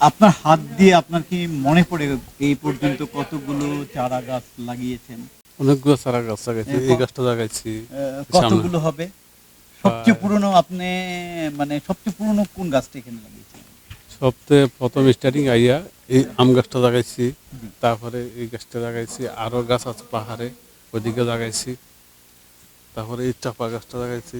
আপনার হাত দিয়ে আপনার কি মনে পড়ে এই পর্যন্ত কতগুলো চারা গাছ লাগিয়েছেন? অনেকগুলো চারা গাছ লাগাইছি। এ ক এই গাছটা লাগাইছি সামনে। কতগুলো হবে? সবচেয়ে প্রায় পুরনো আপনি মানে সবচেয়ে পুরনো কোন গাছটা এখানে লাগিয়েছেন? সবথেকে ১ম স্টার্টিং আইয়া এই আম গাছটা লাগাইছি। জি। তারপরে এই গাছটা লাগাইছি। আরো গাছ আছে পাহাড়ে, ওইদিকে লাগাইছি। তারপরে এই চাপা গাছটা লাগাইছি।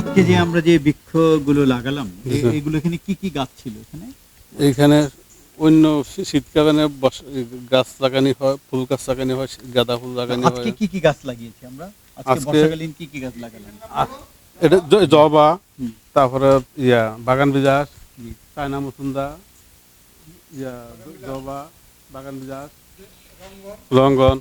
আজকে যে আমরা যে বৃক্ষগুলো লাগালাম, জি স্যার। এগুলো এখানে কি গাছ ছিল এখানে? এইখানে অন্য শীতকালে গাছ লাগানি হয়, ফুল গাছ লাগানি হয়, গাঁদা ফুল লাগানি আজকে হয়। কি গাছ লাগিয়েছি আমরা? আজকে আজকে বর্ষাকালীন কি গাছ লাগালাম? এটা জবা, হুম, তারপরে বাগান বিলাস, জি। চায়না মুকুন্দা, জবা, বাগান বিলাস, রঙ্গন।